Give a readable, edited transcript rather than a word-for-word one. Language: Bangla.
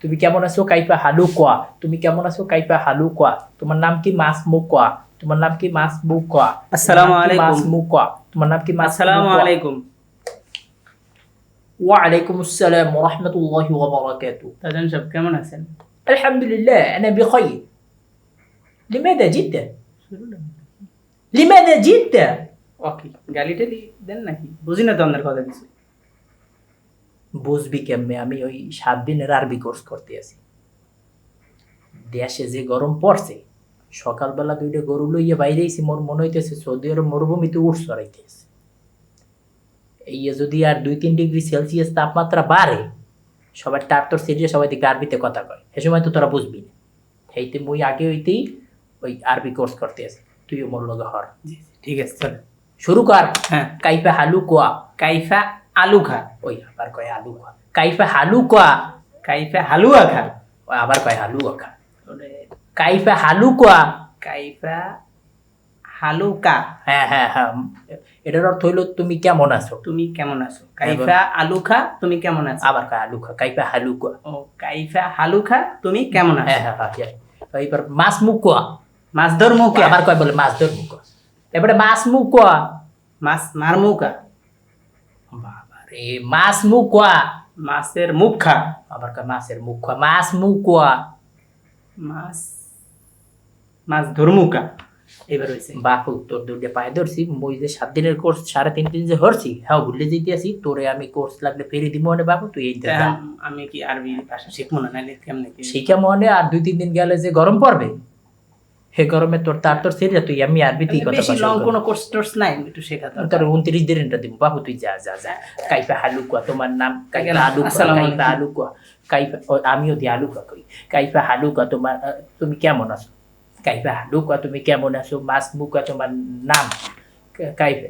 তুমি কেমন আছো কাইফা হালু কোয়া, তুমি কেমন আছো কাইফা হালু কোয়া, তোমার নাম কি মাস মু কোয়া, তোমার নাম কি মাস মু কোয়া, আসসালামু আলাইকুম। মাস মু কোয়া, তোমার নাম কি মাস আসসালামু আলাইকুম। ওয়া আলাইকুম আসসালাম ওয়া রাহমাতুল্লাহি ওয়া বারাকাতুহু। তাজান সাহেব কেমন আছেন? আলহামদুলিল্লাহ আনা বিখাইর। লিমাযা জিতা? লিমাযা জিতা? ওকে, গালি টালি দেন নাকি? বুঝি না তো আপনার কথা কিছু। বুঝবি কেমনে, আমি ওই 7 দিনের আরবি কোর্স করতে আছি। দেশে যে গরম পড়ছে, সকালবেলা 2টা গরু লইয়া বাইরেছি, মোর মনে হইতেছে সৌদি আরব মরুভূমিতে উঠ চড়াইতেছে। এই যদি আর 2-3 ডিগ্রি সেলসিয়াস তাপমাত্রা বাড়ে, সবার টার্টর সিরিয়ে সবাই দিকে আরবিতে কথা কয়, সে সময় তো তোরা বুঝবি না। সেইতে মুই আগে হইতেই ওই আরবি কোর্স করতে আছি, তুইও মোর লগে হর। জি জি, ঠিক আছে চল। শুরু কর। হ্যাঁ, কাইফা হালু কোয়া। কাইফা আলু খা। ওই আবার কয় আলু কোয়া। কাইফা হালু কোয়া। কাইফা হালুয়া খা। ওই আবার কয় হালু খা। কাইফা হালু কোয়া। কাইফা হালুকা। হ্যাঁ হ্যাঁ হ্যাঁ, এটার অর্থ হইলো তুমি কেমন আছো। তুমি কেমন আছো? কাইফা আলু খা, তুমি কেমন আছো? আবার কয় আলু খা। কাইফা হালু কোয়া। ও, কাইফা হালু খা, তুমি কেমন হ্যাঁ আছো? হ্যাঁ হ্যাঁ। এইবার মাছ মুখ কোয়া। মাছ ধর মুখে। আবার কয় বলে মাছ ধর মুখ। এবারে মাছ মুখ কোয়া। মাছ মার মুখা। বাবা রে, মাছ মুখ কোয়া। মাছের মুখ খা। আবার কয় মাছের মুখ কোয়া। মাছ মুখ কোয়া। মাছ মাছ ধর মুখা। এবার হয়েছে। বাপু তোর 2টা পায়ে ধরছি, মই যে 7 দিনের কোর্স 3.5 দিন যে হরছি, হ্যাঁ ভুলে যেতে আসি, তোরে আমি কোর্স লাগলে ফেরে দিব মনে বাপু, তুই এই তা আমি কি আরবি ভাষা শিখবো না, নাইলে কেমনে কি? শিখা মনে আর 2-3 দিন গেলে যে গরম পড়বে, হে গরমে তোর সেরে তুই আমি আরবিতেই কথা বেশি লং বলবো। কোনো কোর্স টোর্স নাই, একটু শেখা তোর দরকার। 29 দিনটা দিব বাপু, তুই যা যা যা। কাইফা হালু কোয়া, তোমার নাম কাইফা আলু কোয়া। আসসালামু কাইফা আলাইকুম। আলু কোয়া। কাইফা আমিও দি আলু কোয়া করি। কাইফা হালু কোয়া, তোমার তুমি কেমন আছো। কাইফা হালু কোয়া, তুমি কেমন আছো। মাস মুকা, তোমার নাম কাইফা